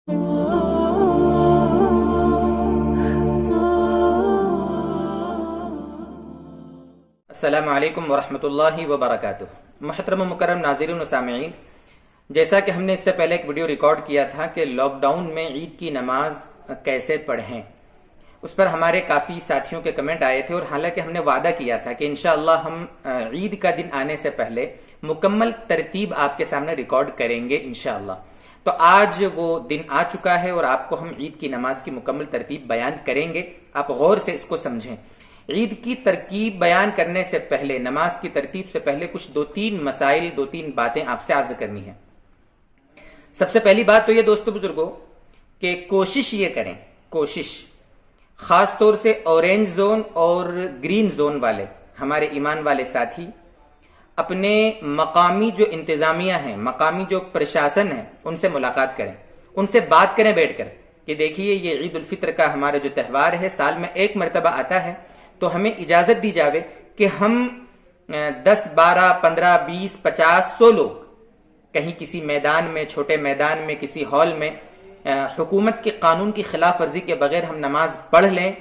السلام علیکم ورحمۃ اللہ وبرکاتہ۔ محترم و مکرم ناظرین و سامعین، جیسا کہ ہم نے اس سے پہلے ایک ویڈیو ریکارڈ کیا تھا کہ لاک ڈاؤن میں عید کی نماز کیسے پڑھیں، اس پر ہمارے کافی ساتھیوں کے کمنٹ آئے تھے، اور حالانکہ ہم نے وعدہ کیا تھا کہ انشاءاللہ ہم عید کا دن آنے سے پہلے مکمل ترتیب آپ کے سامنے ریکارڈ کریں گے انشاءاللہ۔ تو آج وہ دن آ چکا ہے اور آپ کو ہم عید کی نماز کی مکمل ترتیب بیان کریں گے۔ آپ غور سے اس کو سمجھیں۔ عید کی ترکیب بیان کرنے سے پہلے، نماز کی ترتیب سے پہلے کچھ دو تین باتیں آپ سے عرض کرنی ہیں۔ سب سے پہلی بات تو یہ دوستو بزرگوں کہ کوشش یہ کریں، خاص طور سے اورنج زون اور گرین زون والے ہمارے ایمان والے ساتھی اپنے مقامی جو انتظامیہ ہیں، مقامی جو پرشاسن ہے، ان سے ملاقات کریں، ان سے بات کریں بیٹھ کر کہ دیکھیے یہ عید الفطر کا ہمارا جو تہوار ہے سال میں ایک مرتبہ آتا ہے، تو ہمیں اجازت دی جاوے کہ ہم 10 12 15 20 50 100 لوگ کہیں کسی میدان میں، چھوٹے میدان میں، کسی ہال میں حکومت کے قانون کی خلاف ورزی کے بغیر ہم نماز پڑھ لیں۔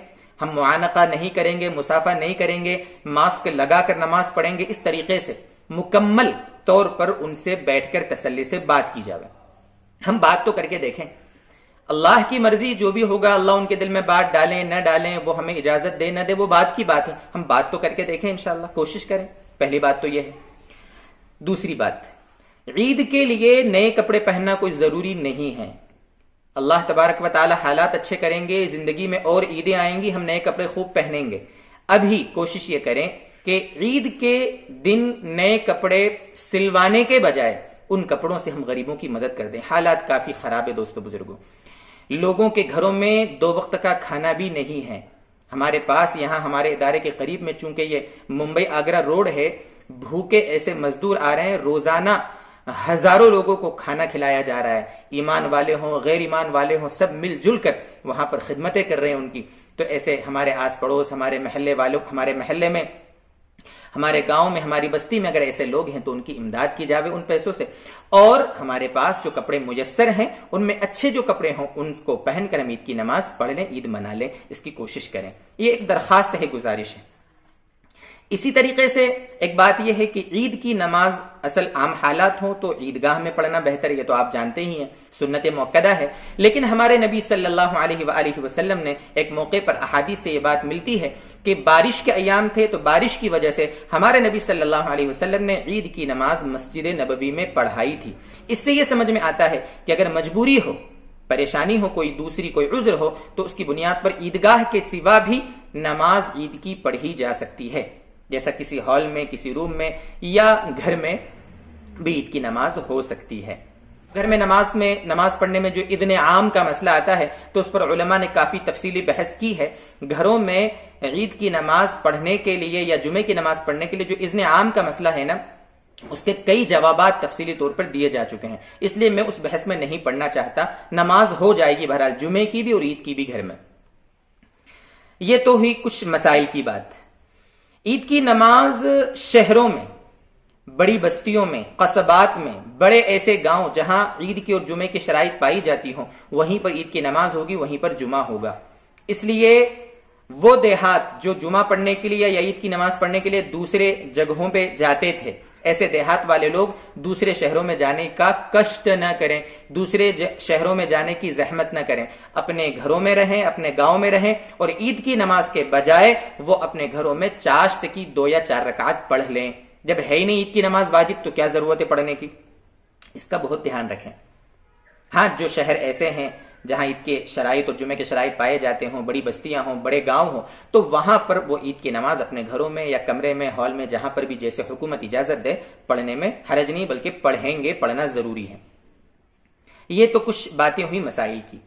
ہم معانقہ نہیں کریں گے، مسافہ نہیں کریں گے، ماسک لگا کر نماز پڑھیں گے۔ اس طریقے سے مکمل طور پر ان سے بیٹھ کر تسلی سے بات کی جاوے۔ ہم بات تو کر کے دیکھیں، اللہ کی مرضی جو بھی ہوگا، اللہ ان کے دل میں بات ڈالیں نہ ڈالیں، وہ ہمیں اجازت دے نہ دے، وہ بات کی بات ہے۔ ہم بات تو کر کے دیکھیں انشاءاللہ، کوشش کریں۔ پہلی بات تو یہ ہے۔ دوسری بات، عید کے لیے نئے کپڑے پہننا کوئی ضروری نہیں ہے۔ اللہ تبارک و تعالی حالات اچھے کریں گے، زندگی میں اور عیدیں آئیں گی، ہم نئے کپڑے خوب پہنیں گے۔ ابھی کوشش یہ کریں کہ عید کے دن نئے کپڑے سلوانے کے بجائے ان کپڑوں سے ہم غریبوں کی مدد کر دیں۔ حالات کافی خراب ہے دوستو بزرگوں، لوگوں کے گھروں میں 2 وقت کا کھانا بھی نہیں ہے۔ ہمارے پاس یہاں ہمارے ادارے کے قریب میں چونکہ یہ ممبئی آگرہ روڈ ہے، بھوکے ایسے مزدور آ رہے ہیں، روزانہ ہزاروں لوگوں کو کھانا کھلایا جا رہا ہے، ایمان والے ہوں غیر ایمان والے ہوں، سب مل جل کر وہاں پر خدمتیں کر رہے ہیں ان کی۔ تو ایسے ہمارے آس پڑوس، ہمارے محلے والوں، ہمارے محلے میں، ہمارے گاؤں میں، ہماری بستی میں اگر ایسے لوگ ہیں تو ان کی امداد کی جاوے ان پیسوں سے۔ اور ہمارے پاس جو کپڑے میسر ہیں ان میں اچھے جو کپڑے ہوں ان کو پہن کر ہم عید کی نماز پڑھ لیں، عید منا لیں، اس کی کوشش کریں۔ یہ ایک درخواست ہے، گزارش ہے۔ اسی طریقے سے ایک بات یہ ہے کہ عید کی نماز اصل عام حالات ہوں تو عیدگاہ میں پڑھنا بہتر ہے، یہ تو آپ جانتے ہی ہیں، سنت موقدہ ہے۔ لیکن ہمارے نبی صلی اللہ علیہ وآلہ وسلم نے ایک موقع پر احادیث سے یہ بات ملتی ہے کہ بارش کے ایام تھے، تو بارش کی وجہ سے ہمارے نبی صلی اللہ علیہ وسلم نے عید کی نماز مسجد نبوی میں پڑھائی تھی۔ اس سے یہ سمجھ میں آتا ہے کہ اگر مجبوری ہو، پریشانی ہو، کوئی دوسری کوئی عذر ہو، تو اس کی بنیاد پر عیدگاہ کے سوا بھی نماز عید کی پڑھی جا سکتی ہے، جیسا کسی ہال میں، کسی روم میں یا گھر میں بھی عید کی نماز ہو سکتی ہے۔ گھر میں نماز پڑھنے میں جو اذن عام کا مسئلہ آتا ہے تو اس پر علماء نے کافی تفصیلی بحث کی ہے۔ گھروں میں عید کی نماز پڑھنے کے لیے یا جمعے کی نماز پڑھنے کے لیے جو اذن عام کا مسئلہ ہے نا، اس کے کئی جوابات تفصیلی طور پر دیے جا چکے ہیں، اس لیے میں اس بحث میں نہیں پڑھنا چاہتا۔ نماز ہو جائے گی بہرحال، جمعے کی بھی اور عید کی بھی گھر میں۔ یہ تو ہوئی کچھ مسائل کی بات۔ عید کی نماز شہروں میں، بڑی بستیوں میں، قصبات میں، بڑے ایسے گاؤں جہاں عید کی اور جمعے کی شرائط پائی جاتی ہوں، وہیں پر عید کی نماز ہوگی، وہیں پر جمعہ ہوگا۔ اس لیے وہ دیہات جو جمعہ پڑھنے کے لیے یا عید کی نماز پڑھنے کے لیے دوسرے جگہوں پہ جاتے تھے، ایسے دیہات والے لوگ دوسرے شہروں میں جانے کا کشٹ نہ کریں، دوسرے شہروں میں جانے کی زحمت نہ کریں، اپنے گھروں میں رہیں، اپنے گاؤں میں رہیں، اور عید کی نماز کے بجائے وہ اپنے گھروں میں چاشت کی 2 یا 4 رکعت پڑھ لیں۔ جب ہے ہی نہیں عید کی نماز واجب تو کیا ضرورت ہے پڑھنے کی؟ اس کا بہت دھیان رکھیں۔ ہاں، جو شہر ایسے ہیں جہاں عید کے شرائط اور جمعے کے شرائط پائے جاتے ہوں، بڑی بستیاں ہوں، بڑے گاؤں ہوں، تو وہاں پر وہ عید کی نماز اپنے گھروں میں یا کمرے میں، ہال میں، جہاں پر بھی جیسے حکومت اجازت دے پڑھنے میں حرج نہیں، بلکہ پڑھیں گے، پڑھنا ضروری ہے۔ یہ تو کچھ باتیں ہوئی مسائل کی۔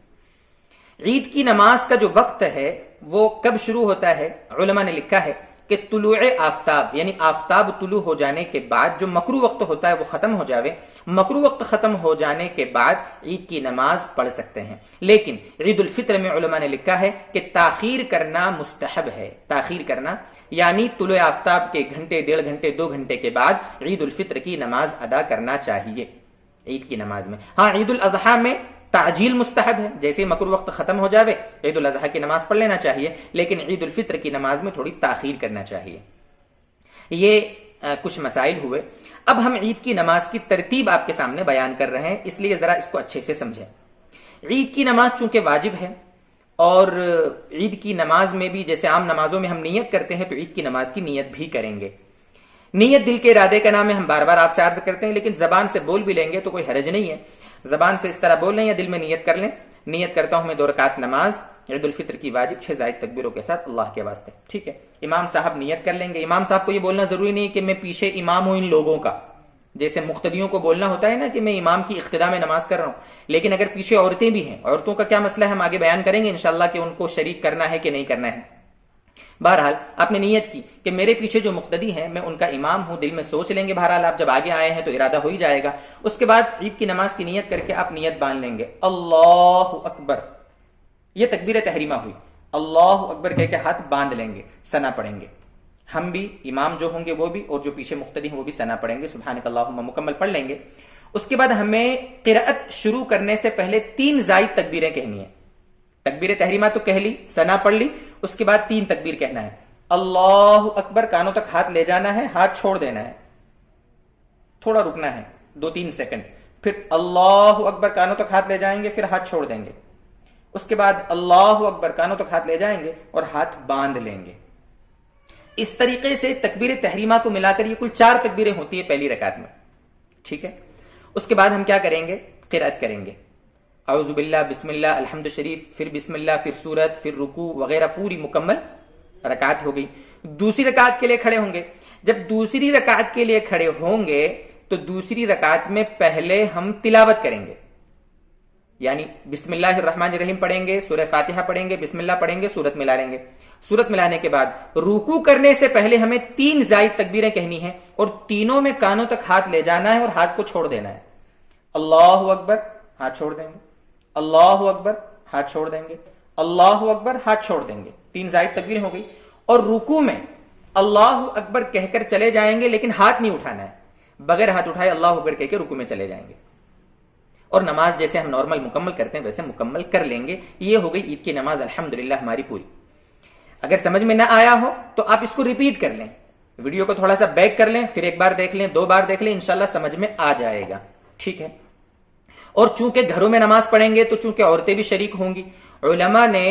عید کی نماز کا جو وقت ہے وہ کب شروع ہوتا ہے؟ علماء نے لکھا ہے کہ طلوع آفتاب، یعنی آفتاب طلوع ہو جانے کے بعد جو مکروہ وقت ہوتا ہے وہ ختم ہو جاوے، مکروہ وقت ختم ہو جانے کے بعد عید کی نماز پڑھ سکتے ہیں۔ لیکن عید الفطر میں علماء نے لکھا ہے کہ تاخیر کرنا مستحب ہے، تاخیر کرنا یعنی طلوع آفتاب کے گھنٹے، 1.5 گھنٹے، 2 گھنٹے کے بعد عید الفطر کی نماز ادا کرنا چاہیے عید کی نماز میں۔ ہاں، عید الاضحیٰ میں تعجیل مستحب ہے، جیسے مکروہ وقت ختم ہو جاوے عید الاضحیٰ کی نماز پڑھ لینا چاہیے، لیکن عید الفطر کی نماز میں تھوڑی تاخیر کرنا چاہیے۔ یہ کچھ مسائل ہوئے۔ اب ہم عید کی نماز کی ترتیب آپ کے سامنے بیان کر رہے ہیں، اس لیے ذرا اس کو اچھے سے سمجھیں۔ عید کی نماز چونکہ واجب ہے، اور عید کی نماز میں بھی جیسے عام نمازوں میں ہم نیت کرتے ہیں تو عید کی نماز کی نیت بھی کریں گے۔ نیت دل کے ارادے کا نام ہے، ہم بار بار آپ سے عرض کرتے ہیں، لیکن زبان سے بول بھی لیں گے تو کوئی حرج نہیں ہے۔ زبان سے اس طرح بول لیں یا دل میں نیت کر لیں، نیت کرتا ہوں میں 2 رکعت نماز عید الفطر کی واجب 6 زائد تکبیروں کے ساتھ اللہ کے واسطے، ٹھیک ہے۔ امام صاحب نیت کر لیں گے۔ امام صاحب کو یہ بولنا ضروری نہیں کہ میں پیچھے امام ہوں ان لوگوں کا، جیسے مقتدیوں کو بولنا ہوتا ہے نا کہ میں امام کی اقتداء میں نماز کر رہا ہوں، لیکن اگر پیچھے عورتیں بھی ہیں، عورتوں کا کیا مسئلہ ہے ہم آگے بیان کریں گے انشاءاللہ کہ ان کو شریک کرنا ہے کہ نہیں کرنا ہے۔ بہرحال آپ نے نیت کی کہ میرے پیچھے جو مقتدی ہیں میں ان کا امام ہوں، دل میں سوچ لیں گے، بہرحال آپ جب آگے آئے ہیں تو ارادہ ہو ہی جائے گا۔ اس کے بعد عید کی نماز کی نیت کر کے آپ نیت باندھ لیں گے، اللہ اکبر، یہ تکبیر تحریمہ ہوئی، اللہ اکبر کہہ کے ہاتھ باندھ لیں گے، ثنا پڑھیں گے، ہم بھی امام جو ہوں گے وہ بھی، اور جو پیچھے مقتدی ہیں وہ بھی ثنا پڑھیں گے، سبحانک اللہم مکمل پڑھ لیں گے۔ اس کے بعد ہمیں قرأت شروع کرنے سے پہلے 3 زائد تکبیریں کہنی ہیں۔ تکبیر تحریمہ تو کہہ لی، ثنا پڑھ لی، اس کے بعد 3 تکبیر کہنا ہے، اللہ اکبر، کانوں تک ہاتھ لے جانا ہے، ہاتھ چھوڑ دینا ہے، تھوڑا رکنا ہے 2-3 سیکنڈ، پھر اللہ اکبر، کانوں تک ہاتھ لے جائیں گے، پھر ہاتھ چھوڑ دیں گے، اس کے بعد اللہ اکبر، کانوں تک ہاتھ لے جائیں گے اور ہاتھ باندھ لیں گے۔ اس طریقے سے تکبیر تحریمہ کو ملا کر یہ کل 4 تکبیریں ہوتی ہیں پہلی رکعت میں، ٹھیک ہے۔ اس کے بعد ہم کیا کریں گے؟ قرأت کریں گے، اعوذ باللہ، بسم اللہ، الحمد شریف، پھر بسم اللہ، پھر سورت، پھر رکوع وغیرہ، پوری مکمل رکعت ہو گئی۔ دوسری رکعت کے لیے کھڑے ہوں گے۔ جب دوسری رکعت کے لیے کھڑے ہوں گے تو دوسری رکعت میں پہلے ہم تلاوت کریں گے، یعنی بسم اللہ الرحمن الرحیم پڑھیں گے، سورہ فاتحہ پڑھیں گے، بسم اللہ پڑھیں گے، سورت ملا لیں گے۔ سورت ملانے کے بعد رکوع کرنے سے پہلے ہمیں 3 زائد تکبیریں کہنی ہیں، اور تینوں میں کانوں تک ہاتھ لے جانا ہے اور ہاتھ کو چھوڑ دینا ہے۔ اللہ اکبر، ہاتھ چھوڑ دیں گے، اللہ اکبر، ہاتھ چھوڑ دیں گے، اللہ اکبر، ہاتھ چھوڑ دیں گے، 3 زائد تکبیریں ہو گئی۔ اور رکوع میں اللہ اکبر کہہ کر چلے جائیں گے، لیکن ہاتھ نہیں اٹھانا ہے، بغیر ہاتھ اٹھائے اللہ اکبر کہہ کے رکوع میں چلے جائیں گے، اور نماز جیسے ہم نارمل مکمل کرتے ہیں ویسے مکمل کر لیں گے۔ یہ ہو گئی عید کی نماز الحمدللہ ہماری پوری۔ اگر سمجھ میں نہ آیا ہو تو آپ اس کو ریپیٹ کر لیں، ویڈیو کو تھوڑا سا بیک کر لیں، پھر 1 بار دیکھ لیں، 2 بار دیکھ لیں، انشاءاللہ سمجھ میں آ جائے گا، ٹھیک ہے۔ اور چونکہ گھروں میں نماز پڑھیں گے تو چونکہ عورتیں بھی شریک ہوں گی، علماء نے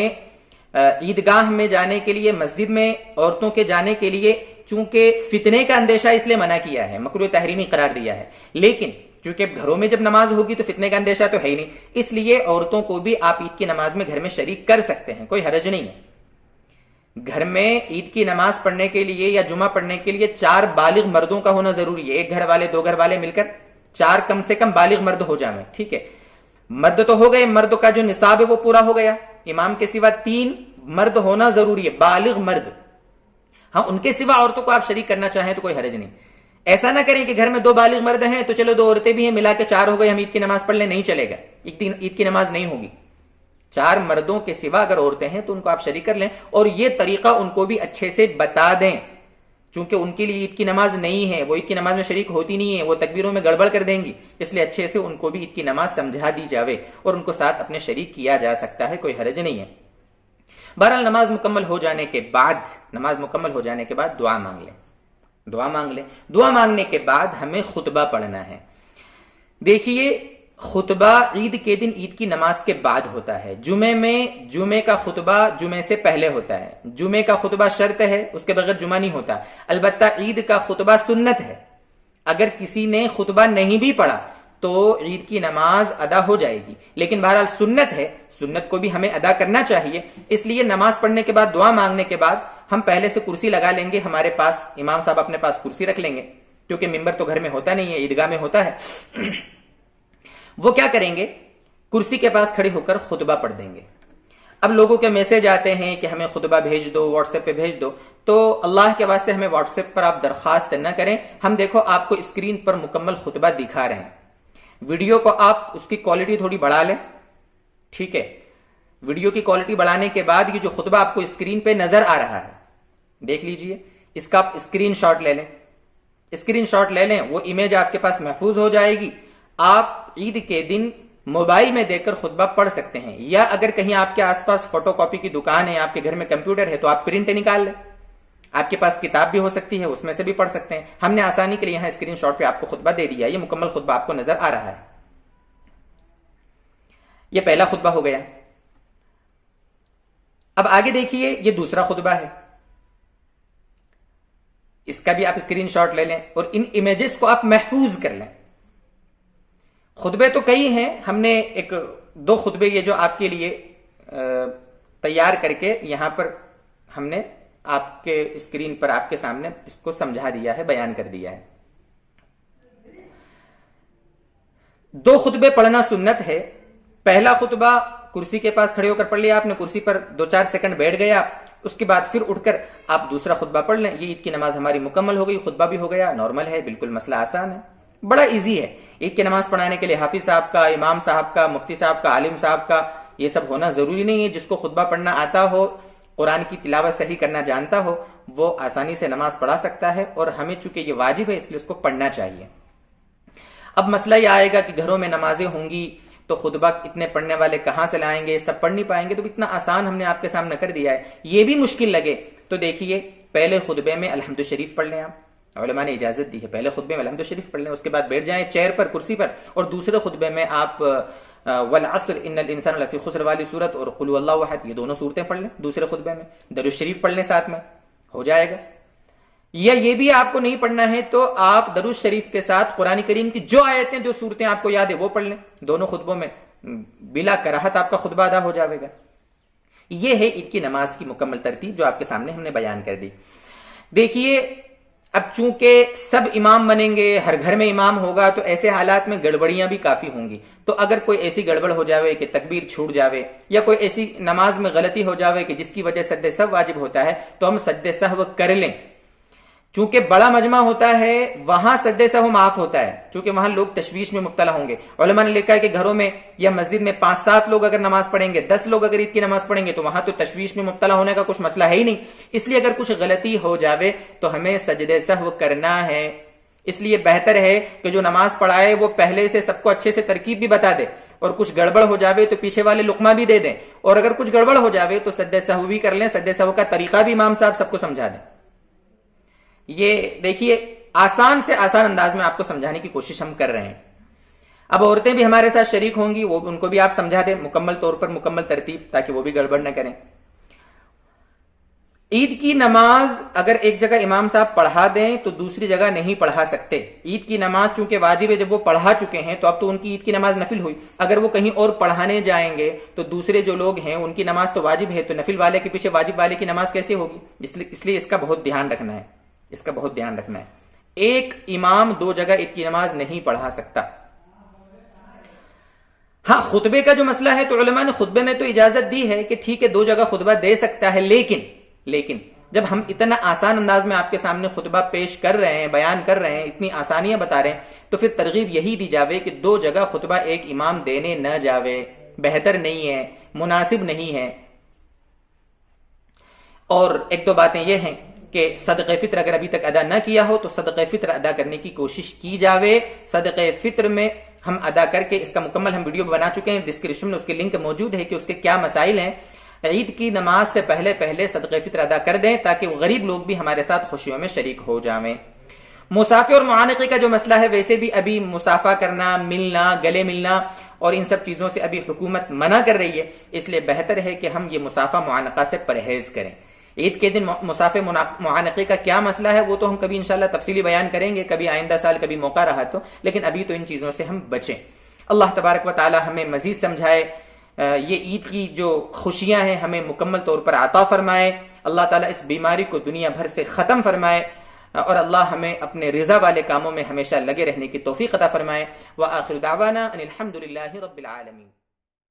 عیدگاہ میں جانے کے لیے، مسجد میں عورتوں کے جانے کے لیے چونکہ فتنے کا اندیشہ اس لیے منع کیا ہے، مکروہ تحریمی قرار دیا ہے، لیکن چونکہ گھروں میں جب نماز ہوگی تو فتنے کا اندیشہ تو ہے ہی نہیں، اس لیے عورتوں کو بھی آپ عید کی نماز میں گھر میں شریک کر سکتے ہیں، کوئی حرج نہیں ہے۔ گھر میں عید کی نماز پڑھنے کے لیے یا جمعہ پڑھنے کے لیے 4 بالغ مردوں کا ہونا ضروری ہے، 1 گھر والے 2 گھر والے مل کر 4 کم سے کم بالغ مرد ہو جائیں، ٹھیک ہے۔ مرد تو ہو گئے، مرد کا جو نصاب ہے وہ پورا ہو گیا، امام کے سوا 3 مرد ہونا ضروری ہے، بالغ مرد۔ ہاں ان کے سوا عورتوں کو آپ شریک کرنا چاہیں تو کوئی حرج نہیں۔ ایسا نہ کریں کہ گھر میں 2 بالغ مرد ہیں تو چلو 2 عورتیں بھی ہیں، ملا کے 4 ہو گئے، ہم عید کی نماز پڑھ لیں، نہیں چلے گا، عید کی نماز نہیں ہوگی۔ 4 مردوں کے سوا اگر عورتیں ہیں تو ان کو آپ شریک کر لیں، اور یہ طریقہ ان کو بھی اچھے سے بتا دیں، چونکہ ان کے لیے عید کی نماز نہیں ہے، وہ عید کی نماز میں شریک ہوتی نہیں ہے، وہ تکبیروں میں گڑبڑ کر دیں گی، اس لیے اچھے سے ان کو بھی عید کی نماز سمجھا دی جاوے اور ان کو ساتھ اپنے شریک کیا جا سکتا ہے، کوئی حرج نہیں ہے۔ بہرحال نماز مکمل ہو جانے کے بعد دعا مانگ لیں، دعا مانگنے کے بعد ہمیں خطبہ پڑھنا ہے۔ دیکھیے خطبہ عید کے دن عید کی نماز کے بعد ہوتا ہے، جمعے کا خطبہ جمعے سے پہلے ہوتا ہے، جمعے کا خطبہ شرط ہے، اس کے بغیر جمعہ نہیں ہوتا، البتہ عید کا خطبہ سنت ہے، اگر کسی نے خطبہ نہیں بھی پڑھا تو عید کی نماز ادا ہو جائے گی، لیکن بہرحال سنت ہے، سنت کو بھی ہمیں ادا کرنا چاہیے، اس لیے نماز پڑھنے کے بعد دعا مانگنے کے بعد ہم پہلے سے کرسی لگا لیں گے، ہمارے پاس امام صاحب اپنے پاس کرسی رکھ لیں گے، کیونکہ ممبر تو گھر میں ہوتا نہیں ہے، عیدگاہ میں ہوتا ہے۔ وہ کیا کریں گے؟ کرسی کے پاس کھڑے ہو کر خطبہ پڑھ دیں گے۔ اب لوگوں کے میسج آتے ہیں کہ ہمیں خطبہ بھیج دو، واٹس ایپ پہ بھیج دو، تو اللہ کے واسطے ہمیں واٹس ایپ پر آپ درخواست نہ کریں، ہم دیکھو آپ کو اسکرین پر مکمل خطبہ دکھا رہے ہیں، ویڈیو کو آپ اس کی کوالٹی تھوڑی بڑھا لیں، ٹھیک ہے، ویڈیو کی کوالٹی بڑھانے کے بعد یہ جو خطبہ آپ کو اسکرین پہ نظر آ رہا ہے دیکھ لیجئے، اس کا آپ اسکرین شاٹ لے لیں، وہ امیج آپ کے پاس محفوظ ہو جائے گی۔ آپ عید کے دن موبائل میں دیکھ کر خطبہ پڑھ سکتے ہیں، یا اگر کہیں آپ کے آس پاس فوٹو کاپی کی دکان ہے، آپ کے گھر میں کمپیوٹر ہے، تو آپ پرنٹ نکال لیں، آپ کے پاس کتاب بھی ہو سکتی ہے، اس میں سے بھی پڑھ سکتے ہیں۔ ہم نے آسانی کے لیے یہاں اسکرین شاٹ پہ آپ کو خطبہ دے دیا، یہ مکمل خطبہ آپ کو نظر آ رہا ہے۔ یہ پہلا خطبہ ہو گیا۔ اب آگے دیکھیے، یہ دوسرا خطبہ ہے، اس کا بھی آپ اسکرین شاٹ لے لیں اور ان امیجز کو آپ محفوظ کر لیں۔ خطبے تو کئی ہیں، ہم نے ایک دو خطبے یہ جو آپ کے لیے تیار کر کے یہاں پر ہم نے آپ کے اسکرین پر آپ کے سامنے اس کو سمجھا دیا ہے، بیان کر دیا ہے۔ دو خطبے پڑھنا سنت ہے۔ پہلا خطبہ کرسی کے پاس کھڑے ہو کر پڑھ لیا آپ نے، کرسی پر 2-4 سیکنڈ بیٹھ گیا، اس کے بعد پھر اٹھ کر آپ دوسرا خطبہ پڑھ لیں۔ یہ عید کی نماز ہماری مکمل ہو گئی، خطبہ بھی ہو گیا، نارمل ہے، بالکل مسئلہ آسان ہے، بڑا ایزی ہے۔ عید کی نماز پڑھانے کے لیے حافظ صاحب کا، امام صاحب کا، مفتی صاحب کا، عالم صاحب کا یہ سب ہونا ضروری نہیں ہے۔ جس کو خطبہ پڑھنا آتا ہو، قرآن کی تلاوت صحیح کرنا جانتا ہو، وہ آسانی سے نماز پڑھا سکتا ہے، اور ہمیں چونکہ یہ واجب ہے اس لیے اس کو پڑھنا چاہیے۔ اب مسئلہ یہ آئے گا کہ گھروں میں نمازیں ہوں گی تو خطبہ اتنے پڑھنے والے کہاں سے لائیں گے، سب پڑھ نہیں پائیں گے، تو اتنا آسان ہم نے آپ کے سامنے کر دیا ہے۔ یہ بھی مشکل لگے تو دیکھیے، پہلے خطبے میں الحمد شریف پڑھ لیں، آپ علماء نے اجازت دی ہے، پہلے خطبے میں الحمد شریف پڑھ لیں، اس کے بعد بیٹھ جائیں چیئر پر، کرسی پر، اور دوسرے خطبے میں آپ والعصر ان الانسان لفی خسر والی صورت اور قل اللہ احد، یہ دونوں صورتیں پڑھ لیں دوسرے خطبے میں، درود شریف پڑھ لیں ساتھ میں، ہو جائے گا۔ یا یہ بھی آپ کو نہیں پڑھنا ہے تو آپ درود شریف کے ساتھ قرآن کریم کی جو آیتیں جو صورتیں آپ کو یاد ہے وہ پڑھ لیں، دونوں خطبوں میں بلا کراہت آپ کا خطبہ ادا ہو جائے گا۔ یہ ہے عید کی نماز کی مکمل ترتیب جو آپ کے سامنے ہم نے بیان کر دی۔ دیکھیے، اب چونکہ سب امام بنیں گے، ہر گھر میں امام ہوگا، تو ایسے حالات میں گڑبڑیاں بھی کافی ہوں گی۔ تو اگر کوئی ایسی گڑبڑ ہو جاوے کہ تکبیر چھوٹ جاوے، یا کوئی ایسی نماز میں غلطی ہو جاوے کہ جس کی وجہ سجدہ سہو واجب ہوتا ہے، تو ہم سجدہ سہو کر لیں۔ چونکہ بڑا مجمع ہوتا ہے وہاں سجدہ سہو معاف ہوتا ہے، چونکہ وہاں لوگ تشویش میں مبتلا ہوں گے۔ علماء نے لکھا ہے کہ گھروں میں یا مسجد میں 5-7 لوگ اگر نماز پڑھیں گے، 10 لوگ اگر عید کی نماز پڑھیں گے، تو وہاں تو تشویش میں مبتلا ہونے کا کچھ مسئلہ ہے ہی نہیں۔ اس لیے اگر کچھ غلطی ہو جاوے تو ہمیں سجدہ سہو کرنا ہے۔ اس لیے بہتر ہے کہ جو نماز پڑھائے وہ پہلے سے سب کو اچھے سے ترکیب بھی بتا دے، اور کچھ گڑبڑ ہو جاوے تو پیچھے والے لقمہ بھی دے دیں، اور اگر کچھ گڑبڑ ہو جاوے تو سجدہ سہو بھی کر لیں، سجدہ سہو کا طریقہ بھی امام صاحب سب کو سمجھا دیں۔ یہ دیکھیے، آسان سے آسان انداز میں آپ کو سمجھانے کی کوشش ہم کر رہے ہیں۔ اب عورتیں بھی ہمارے ساتھ شریک ہوں گی، وہ ان کو بھی آپ سمجھا دیں مکمل طور پر، مکمل ترتیب، تاکہ وہ بھی گڑبڑ نہ کریں۔ عید کی نماز اگر ایک جگہ امام صاحب پڑھا دیں تو دوسری جگہ نہیں پڑھا سکتے۔ عید کی نماز چونکہ واجب ہے، جب وہ پڑھا چکے ہیں تو اب تو ان کی عید کی نماز نفل ہوئی، اگر وہ کہیں اور پڑھانے جائیں گے تو دوسرے جو لوگ ہیں ان کی نماز تو واجب ہے، تو نفل والے کے پیچھے واجب والے کی نماز کیسے ہوگی؟ اس لیے اس کا بہت دھیان رکھنا ہے، اس کا بہت دھیان رکھنا ہے۔ ایک امام 2 جگہ عید کی نماز نہیں پڑھا سکتا۔ ہاں، خطبے کا جو مسئلہ ہے تو علماء نے خطبے میں تو اجازت دی ہے کہ ٹھیک ہے 2 جگہ خطبہ دے سکتا ہے، لیکن جب ہم اتنا آسان انداز میں آپ کے سامنے خطبہ پیش کر رہے ہیں، بیان کر رہے ہیں، اتنی آسانیاں بتا رہے ہیں، تو پھر ترغیب یہی دی جاوے کہ 2 جگہ خطبہ ایک امام دینے نہ جاوے، بہتر نہیں ہے، مناسب نہیں ہے۔ اور 1-2 باتیں یہ ہیں کہ صدقہ فطر اگر ابھی تک ادا نہ کیا ہو تو صدقہ فطر ادا کرنے کی کوشش کی جاوے۔ صدقہ فطر میں ہم ادا کر کے اس کا مکمل ہم ویڈیو بنا چکے ہیں، ڈسکرپشن میں اس کے لنک موجود ہے کہ اس کے کیا مسائل ہیں۔ عید کی نماز سے پہلے صدقہ فطر ادا کر دیں تاکہ وہ غریب لوگ بھی ہمارے ساتھ خوشیوں میں شریک ہو جائیں۔ مسافے اور معانقے کا جو مسئلہ ہے، ویسے بھی ابھی مسافہ کرنا، ملنا، گلے ملنا اور ان سب چیزوں سے ابھی حکومت منع کر رہی ہے، اس لیے بہتر ہے کہ ہم یہ مسافہ معانقہ سے پرہیز کریں۔ عید کے دن مسافے معانقے کا کیا مسئلہ ہے وہ تو ہم کبھی انشاءاللہ تفصیلی بیان کریں گے، کبھی آئندہ سال کبھی موقع رہا تو، لیکن ابھی تو ان چیزوں سے ہم بچیں۔ اللہ تبارک و تعالی ہمیں مزید سمجھائے، یہ عید کی جو خوشیاں ہیں ہمیں مکمل طور پر عطا فرمائے۔ اللہ تعالیٰ اس بیماری کو دنیا بھر سے ختم فرمائے، اور اللہ ہمیں اپنے رضا والے کاموں میں ہمیشہ لگے رہنے کی توفیق عطا فرمائے۔ وآخر دعوانا ان الحمد للہ رب العالمین۔